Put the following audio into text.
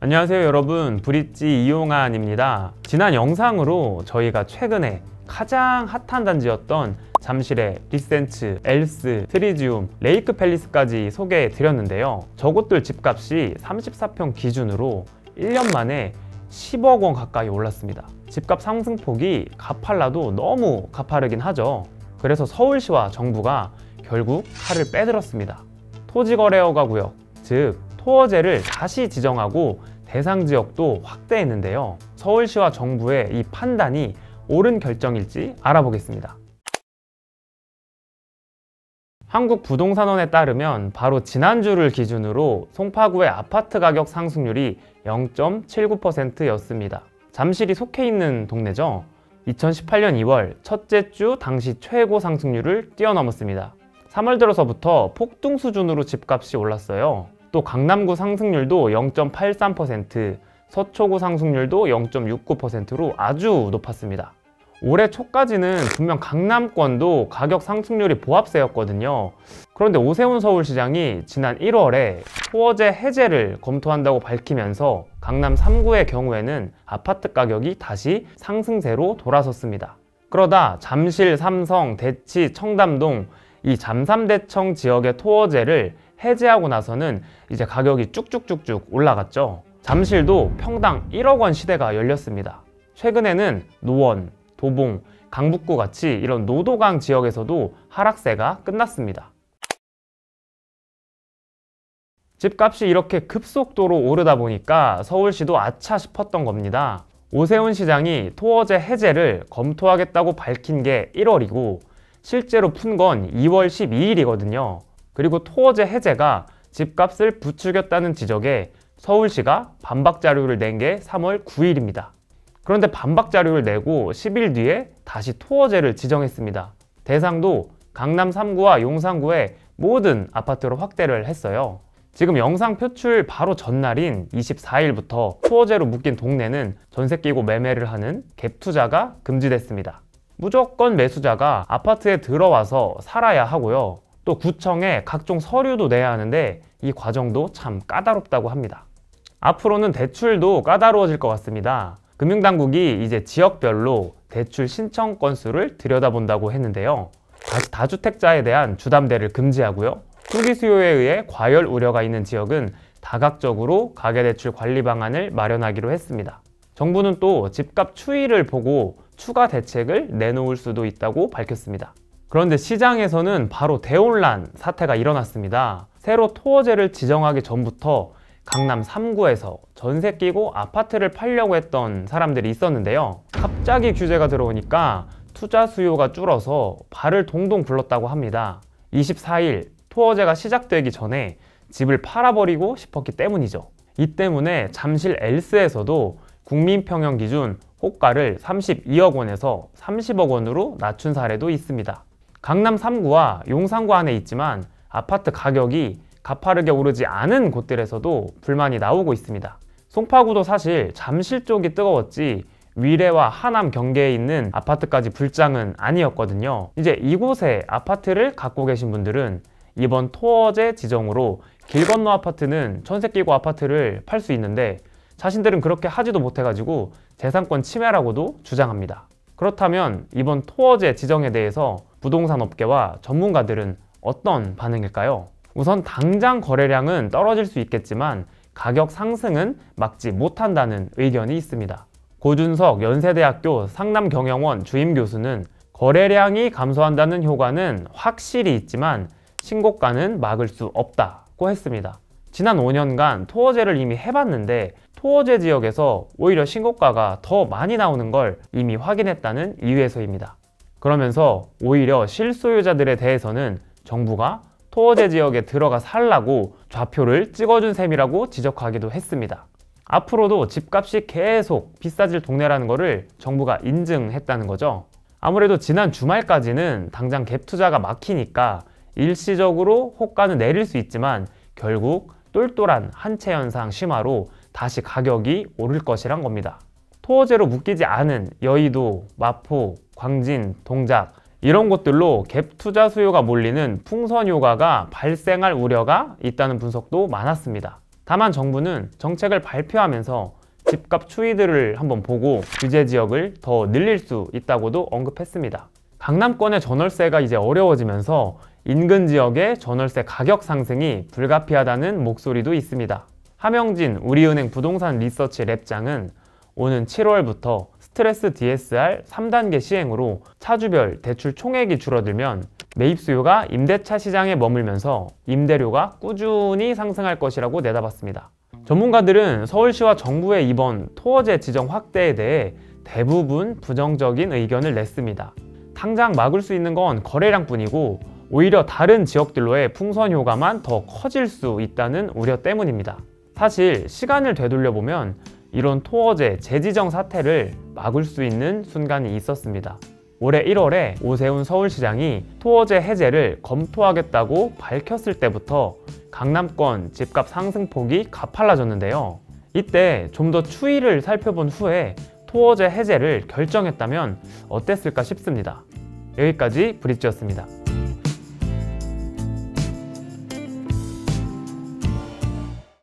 안녕하세요 여러분, 브릿지 이용환입니다. 지난 영상으로 저희가 최근에 가장 핫한 단지였던 잠실의 리센츠, 엘스, 트리지움, 레이크 팰리스까지 소개해 드렸는데요. 저곳들 집값이 34평 기준으로 1년 만에 10억 원 가까이 올랐습니다. 집값 상승폭이 가팔라도 너무 가파르긴 하죠. 그래서 서울시와 정부가 결국 칼을 빼들었습니다. 토지거래허가 구역, 즉 토어제를 다시 지정하고 대상 지역도 확대했는데요. 서울시와 정부의 이 판단이 옳은 결정일지 알아보겠습니다. 한국부동산원에 따르면 바로 지난주를 기준으로 송파구의 아파트 가격 상승률이 0.79%였습니다. 잠실이 속해 있는 동네죠. 2018년 2월 첫째 주 당시 최고 상승률을 뛰어넘었습니다. 3월 들어서부터 폭등 수준으로 집값이 올랐어요. 또 강남구 상승률도 0.83%, 서초구 상승률도 0.69%로 아주 높았습니다. 올해 초까지는 분명 강남권도 가격 상승률이 보합세였거든요. 그런데 오세훈 서울시장이 지난 1월에 토어제 해제를 검토한다고 밝히면서 강남 3구의 경우에는 아파트 가격이 다시 상승세로 돌아섰습니다. 그러다 잠실, 삼성, 대치, 청담동 이 잠삼대청 지역의 토어제를 해제하고 나서는 이제 가격이 쭉쭉쭉쭉 올라갔죠. 잠실도 평당 1억 원 시대가 열렸습니다. 최근에는 노원, 도봉, 강북구 같이 이런 노도강 지역에서도 하락세가 끝났습니다. 집값이 이렇게 급속도로 오르다 보니까 서울시도 아차 싶었던 겁니다. 오세훈 시장이 토어제 해제를 검토하겠다고 밝힌 게 1월이고 실제로 푼 건 2월 12일이거든요. 그리고 토어제 해제가 집값을 부추겼다는 지적에 서울시가 반박 자료를 낸 게 3월 9일입니다. 그런데 반박 자료를 내고 10일 뒤에 다시 토어제를 지정했습니다. 대상도 강남 3구와 용산구의 모든 아파트로 확대를 했어요. 지금 영상 표출 바로 전날인 24일부터 토어제로 묶인 동네는 전세 끼고 매매를 하는 갭 투자가 금지됐습니다. 무조건 매수자가 아파트에 들어와서 살아야 하고요. 또 구청에 각종 서류도 내야 하는데 이 과정도 참 까다롭다고 합니다. 앞으로는 대출도 까다로워질 것 같습니다. 금융당국이 이제 지역별로 대출 신청 건수를 들여다본다고 했는데요. 다주택자에 대한 주담대를 금지하고요. 투기 수요에 의해 과열 우려가 있는 지역은 다각적으로 가계대출 관리 방안을 마련하기로 했습니다. 정부는 또 집값 추이를 보고 추가 대책을 내놓을 수도 있다고 밝혔습니다. 그런데 시장에서는 바로 대혼란 사태가 일어났습니다. 새로 토어제를 지정하기 전부터 강남 3구에서 전세 끼고 아파트를 팔려고 했던 사람들이 있었는데요. 갑자기 규제가 들어오니까 투자 수요가 줄어서 발을 동동 굴렀다고 합니다. 24일 토어제가 시작되기 전에 집을 팔아버리고 싶었기 때문이죠. 이 때문에 잠실 엘스에서도 국민평형 기준 호가를 32억 원에서 30억 원으로 낮춘 사례도 있습니다. 강남 3구와 용산구 안에 있지만 아파트 가격이 가파르게 오르지 않은 곳들에서도 불만이 나오고 있습니다. 송파구도 사실 잠실 쪽이 뜨거웠지 위례와 하남 경계에 있는 아파트까지 불장은 아니었거든요. 이제 이곳에 아파트를 갖고 계신 분들은 이번 토어제 지정으로 길 건너 아파트는 전세 끼고 아파트를 팔 수 있는데 자신들은 그렇게 하지도 못해가지고 재산권 침해라고도 주장합니다. 그렇다면 이번 토어제 지정에 대해서 부동산 업계와 전문가들은 어떤 반응일까요? 우선 당장 거래량은 떨어질 수 있겠지만 가격 상승은 막지 못한다는 의견이 있습니다. 고준석 연세대학교 상남경영원 주임교수는 거래량이 감소한다는 효과는 확실히 있지만 신고가는 막을 수 없다고 했습니다. 지난 5년간 토어제를 이미 해봤는데 토어제 지역에서 오히려 신고가가 더 많이 나오는 걸 이미 확인했다는 이유에서입니다. 그러면서 오히려 실소유자들에 대해서는 정부가 토어제 지역에 들어가 살라고 좌표를 찍어준 셈이라고 지적하기도 했습니다. 앞으로도 집값이 계속 비싸질 동네라는 것을 정부가 인증했다는 거죠. 아무래도 지난 주말까지는 당장 갭 투자가 막히니까 일시적으로 호가는 내릴 수 있지만 결국 똘똘한 한채 현상 심화로 다시 가격이 오를 것이란 겁니다. 토어제로 묶이지 않은 여의도, 마포, 광진, 동작 이런 곳들로 갭 투자 수요가 몰리는 풍선 효과가 발생할 우려가 있다는 분석도 많았습니다. 다만 정부는 정책을 발표하면서 집값 추이들을 한번 보고 규제 지역을 더 늘릴 수 있다고도 언급했습니다. 강남권의 전월세가 이제 어려워지면서 인근 지역의 전월세 가격 상승이 불가피하다는 목소리도 있습니다. 함영진 우리은행 부동산 리서치 랩장은 오는 7월부터 스트레스 DSR 3단계 시행으로 차주별 대출 총액이 줄어들면 매입 수요가 임대차 시장에 머물면서 임대료가 꾸준히 상승할 것이라고 내다봤습니다. 전문가들은 서울시와 정부의 이번 토어제 지정 확대에 대해 대부분 부정적인 의견을 냈습니다. 당장 막을 수 있는 건 거래량뿐이고 오히려 다른 지역들로의 풍선 효과만 더 커질 수 있다는 우려 때문입니다. 사실 시간을 되돌려보면 이런 토어제 재지정 사태를 막을 수 있는 순간이 있었습니다. 올해 1월에 오세훈 서울시장이 토어제 해제를 검토하겠다고 밝혔을 때부터 강남권 집값 상승폭이 가팔라졌는데요. 이때 좀 더 추이를 살펴본 후에 토어제 해제를 결정했다면 어땠을까 싶습니다. 여기까지 브릿지였습니다.